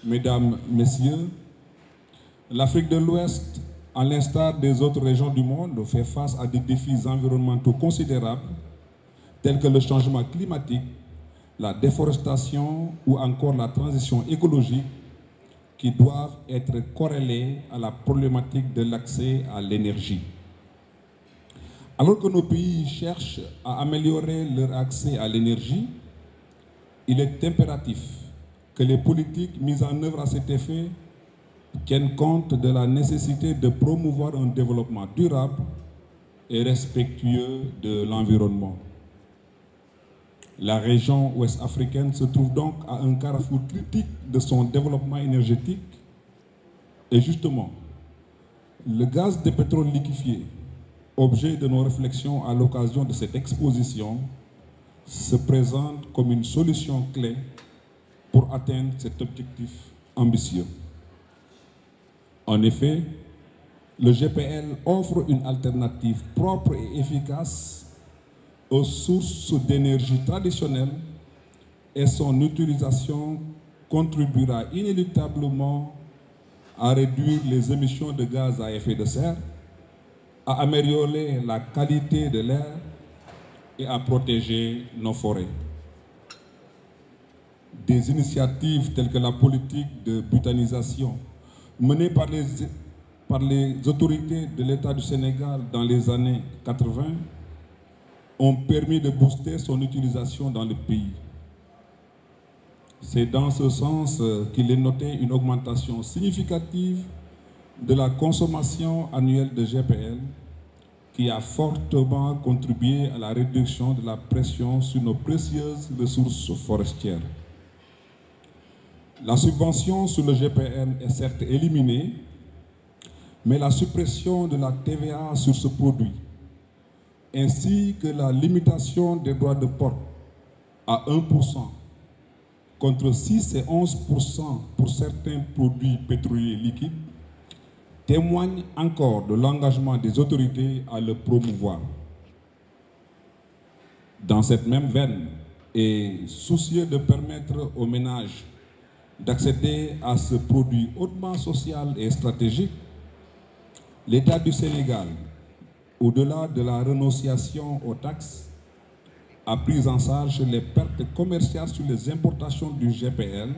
Mesdames, Messieurs, l'Afrique de l'Ouest, à l'instar des autres régions du monde, fait face à des défis environnementaux considérables, tels que le changement climatique, la déforestation ou encore la transition écologique, qui doivent être corrélés à la problématique de l'accès à l'énergie. Alors que nos pays cherchent à améliorer leur accès à l'énergie, il est impératif que les politiques mises en œuvre à cet effet tiennent compte de la nécessité de promouvoir un développement durable et respectueux de l'environnement. La région ouest africaine se trouve donc à un carrefour critique de son développement énergétique et justement, le gaz de pétrole liquéfié, objet de nos réflexions à l'occasion de cette exposition, se présente comme une solution clé pour atteindre cet objectif ambitieux. En effet, le GPL offre une alternative propre et efficace aux sources d'énergie traditionnelles et son utilisation contribuera inéluctablement à réduire les émissions de gaz à effet de serre, à améliorer la qualité de l'air et à protéger nos forêts. Des initiatives telles que la politique de butanisation menée par les autorités de l'État du Sénégal dans les années 80 ont permis de booster son utilisation dans le pays. C'est dans ce sens qu'il est noté une augmentation significative de la consommation annuelle de GPL qui a fortement contribué à la réduction de la pression sur nos précieuses ressources forestières. La subvention sur le GPL est certes éliminée, mais la suppression de la TVA sur ce produit ainsi que la limitation des droits de port à 1%, contre 6 et 11% pour certains produits pétroliers liquides, témoignent encore de l'engagement des autorités à le promouvoir. Dans cette même veine, et soucieux de permettre aux ménages d'accéder à ce produit hautement social et stratégique, l'État du Sénégal, au-delà de la renonciation aux taxes, a pris en charge les pertes commerciales sur les importations du GPL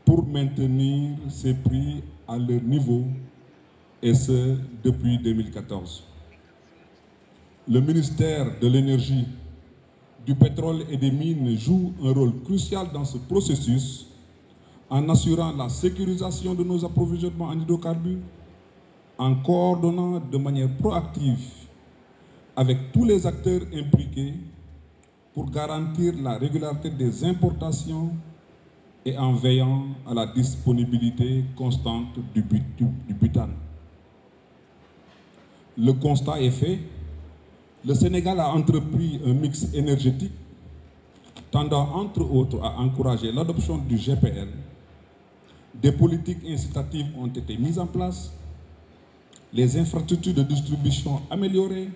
pour maintenir ces prix à leur niveau, et ce depuis 2014. Le ministère de l'Énergie, du Pétrole et des Mines joue un rôle crucial dans ce processus en assurant la sécurisation de nos approvisionnements en hydrocarbures, en coordonnant de manière proactive avec tous les acteurs impliqués pour garantir la régularité des importations et en veillant à la disponibilité constante du butane. Le constat est fait, le Sénégal a entrepris un mix énergétique tendant entre autres à encourager l'adoption du GPL. Des politiques incitatives ont été mises en place, les infrastructures de distribution améliorées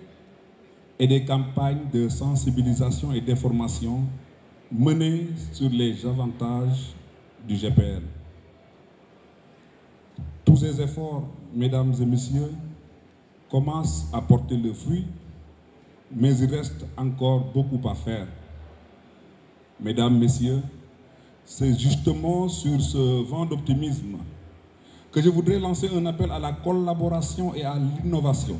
et des campagnes de sensibilisation et d'information menées sur les avantages du GPL. Tous ces efforts, mesdames et messieurs, commencent à porter le fruit, mais il reste encore beaucoup à faire. Mesdames, messieurs, c'est justement sur ce vent d'optimisme que je voudrais lancer un appel à la collaboration et à l'innovation.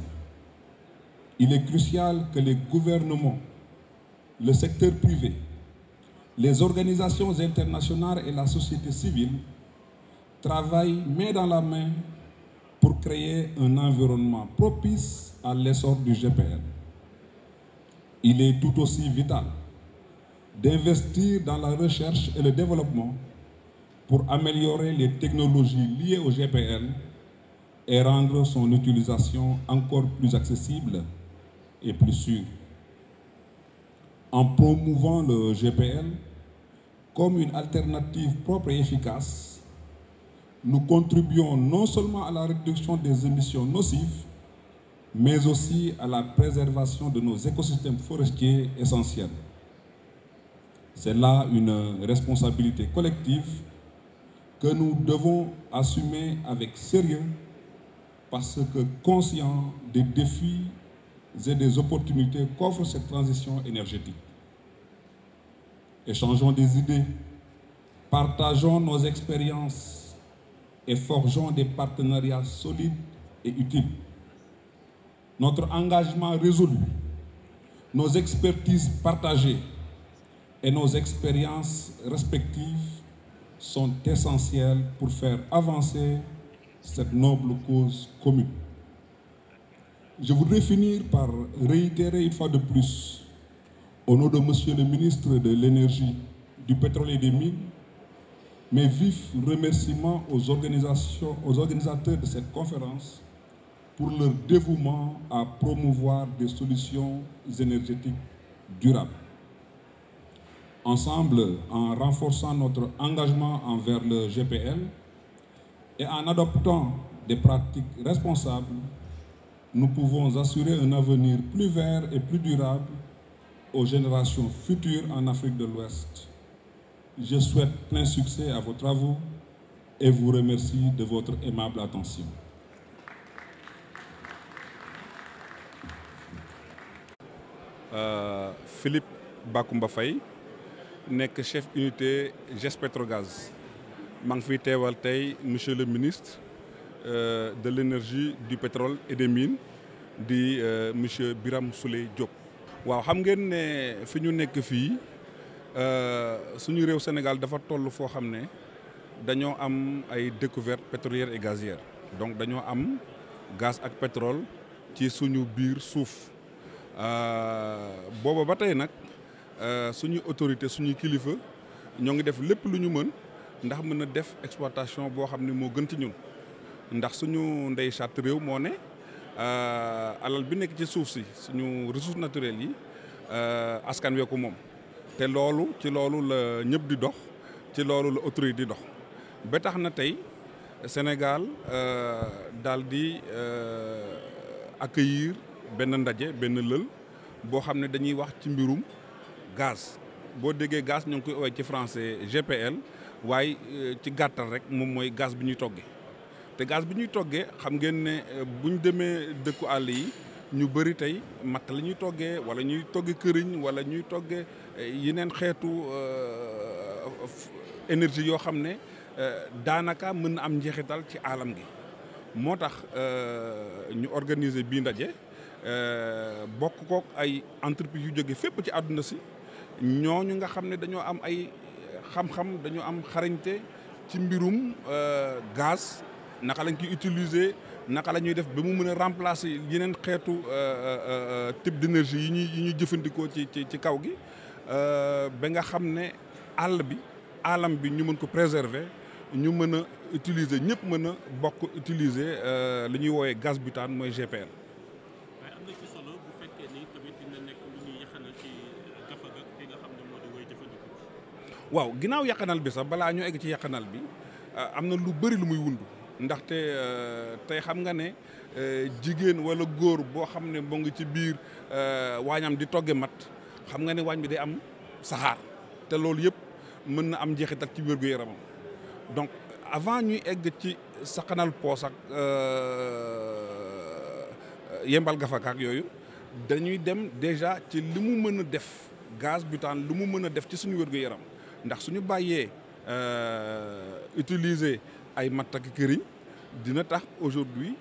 Il est crucial que les gouvernements, le secteur privé, les organisations internationales et la société civile travaillent main dans la main pour créer un environnement propice à l'essor du GPL. Il est tout aussi vital d'investir dans la recherche et le développement pour améliorer les technologies liées au GPL et rendre son utilisation encore plus accessible et plus sûre. En promouvant le GPL comme une alternative propre et efficace, nous contribuons non seulement à la réduction des émissions nocives, mais aussi à la préservation de nos écosystèmes forestiers essentiels. C'est là une responsabilité collective que nous devons assumer avec sérieux parce que conscients des défis et des opportunités qu'offre cette transition énergétique. Échangeons des idées, partageons nos expériences et forgeons des partenariats solides et utiles. Notre engagement résolu, nos expertises partagées et nos expériences respectives sont essentielles pour faire avancer cette noble cause commune. Je voudrais finir par réitérer une fois de plus, au nom de Monsieur le ministre de l'Énergie, du Pétrole et des Mines, mes vifs remerciements aux organisateurs de cette conférence pour leur dévouement à promouvoir des solutions énergétiques durables. Ensemble, en renforçant notre engagement envers le GPL et en adoptant des pratiques responsables, nous pouvons assurer un avenir plus vert et plus durable aux générations futures en Afrique de l'Ouest. Je souhaite plein succès à vos travaux et vous remercie de votre aimable attention. Philippe Bakoumba Faye nekk chef unité GES Petrogaz maa ngi fiy teewal tey monsieur le ministre de l'énergie, du pétrole et des mines di monsieur Birame Souleye Diop. waaw xam ngeen ne fi ñu nekk fii suñu réew Sénégal dafa toll foo xam ne dañoo am ay découvertes pétrolières et gazières donc dañoo am gaz ak pétrole ci suñu biir suuf. booba ba tey nag suñu autorité suñuy kilifa ñoo ngi def lépp lu ñu mën ndax mën a def exploitation boo xam ne moo gën ci ñun ndax suñu ndey charte réew moo ne alal bi nekk ci suuf si suñu ressources naturelles yi askan wi ko moom te loolu ci loolu la ñëpp di dox ci loolu la autorité di dox ba tax na tey Sénégal daal di accueillir benn ndaje benn lël boo xam ne dañuy wax ci mbirum gaz boo déggee gaz ñoo ngi koy woowee ci français GPL waaye ci gàttal rek moom mooy gaz bi ñuy toggee te gaz bi ñuy toggee xam ngeen ne buñ demee dëkku àll yi ñu bëri tey matt la ñuy toggee wala ñuy togge këriñ wala ñuy togge yeneen xeetu énergie yoo xam ne daanaka mën na am njeexital ci alam gi moo tax ñu organiser bii ndaje bokk kook ay entreprise yu jóge fépp ci àdduna si ñooñu nga xam ne dañoo am ay xam-xam dañoo am xarañte ci mbirum gaz naka lañ koy utiliser naka la ñuy def ba mu mën a remplacer yeneen xeetu type d'énergie yi ñuy jëfandikoo ci kaw gi ba nga xam ne alam bi ñu mën ko préserver ñu mën a utiliser ñëpp mën a bokk utiliser li ñuy woowee gaz butane mooy GPL. waaye am na ci solo bu fekkee ni tamit dina nekk lu ñuy yaxanal ci gafaga bi nga xam ne moo di woy jëfandikoo. waaw ginnaaw yàqanal bi sax balaa ñu egg ci yàqanal bi am na lu bëri lu muy wund ndaxte tey xam nga ne jigéen wala góor boo xam ne moo ngi ci biir waañam di togge mat xam nga ne waañ bi day am saxaar te loolu yëpp mën na am njeexital ci wér-gu-yaramam donc avant ñuy egg ci saxanal poos ak yembal gafaka ak yooyu dañuy dem déjà ci li mu mën a def gaz butane lu mu mën a def ci suñu wér-gu-yaram ndax suñu bàyyee utiliser ay matt ak këriñ dina tax aujourd'hui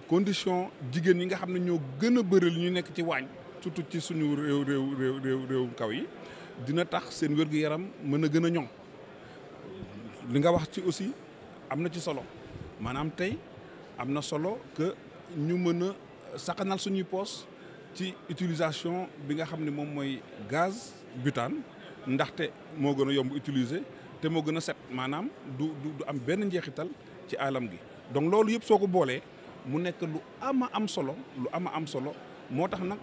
condition jigéen ñi nga xam ne ñoo gën a bëri lu ñu nekk ci waañ surtout ci suñu réew kaw yi dina tax seen wér-gu-yaram mën a gën a ñoŋ li nga wax ci aussi am na ci solo maanaam tey am na solo que ñu mën a saxanal suñuy poos ci utilisation bi nga xam ne moom mooy gaz butane ndaxte moo gën a yomb utiliser te moo gën a set maanaam du am benn njeexital ci alam gi donc loolu yëpp soo ko boolee mu nekk lu ama am solo moo tax nag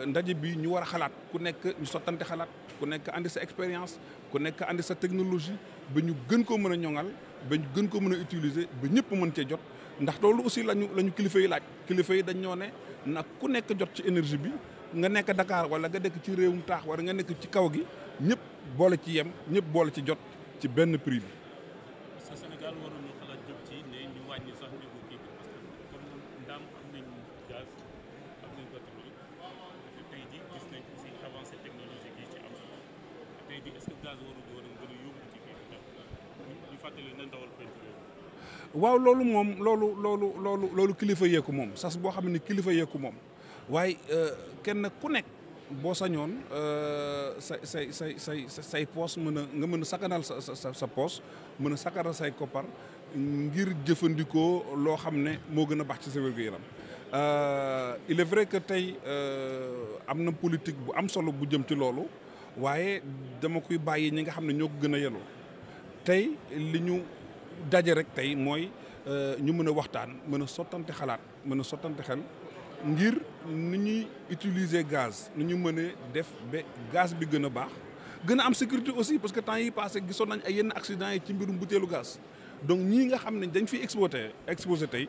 ndaje bi ñu war a xalaat ku nekk ñu sottante xalaat ku nekk andi sa expérience ku nekk andi sa technologie ba ñu gën koo mën a ñoŋal ba ñu gën ko mën a utiliser ba ñëpp mën cee jot ndax loolu aussi lañu kilifa yi laaj kilifa yi dañ ñoo ne nag ku nekk jot ci énergie bi nga nekk Dakar wala nga nekk ci réewum taax wala nga nekk ci kaw gi ñëpp boole ci yem ñëpp boole ci jot ci benn prix bi. parce que Sénégal gaz war a yóbbu ci kii ñu fàttali ne ndawal peinture. waaw loolu kilifa yeeku moom sas boo xam ne kilifa yeeku moom waaye kenn ku nekk boo sañoon say poos nga mën a sakkanal sa poos mën a sakkanal say koppar ngir jëfandikoo loo xam ne moo gën a baax ci sa wér-gu-yaram il est vrai que tey am na politique bu am solo bu jëm ci loolu waaye dama koy bàyyi ñi nga xam ne ñoo ko gën a yelloo tey li ñu daje rek tey mooy ñu mën a waxtaan mën a sottante xalaat mën a sottante xel ngir ni ñuy utiliser gaz ni ñu mën a def ba gaz bi gën a baax gën a am sécurité aussi parce que temps yi passé gisoon nañ ay yenn accidents yi ci mbirum butéelu gaz donc ñii nga xam ne dañ fi exposé tey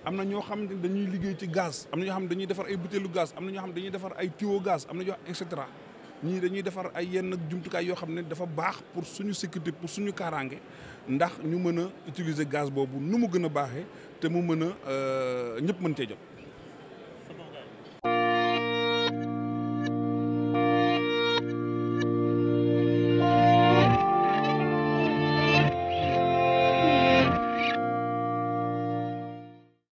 am na ñoo xam ne dañuy liggéey ci gaz am na ñoo xam ne dañuy defar ay butéelu gaz am na ñoo xam ne dañuy defar ay tuyau gaz am na ñoo et cetera ñii dañuy defar ay yenn jumtukaay yoo xam ne dafa baax pour suñu sécurité pour suñu kaaraange ndax ñu mën a utiliser gaz boobu nu mu gën a baaxee te mu mën a ñëpp mën cee jot.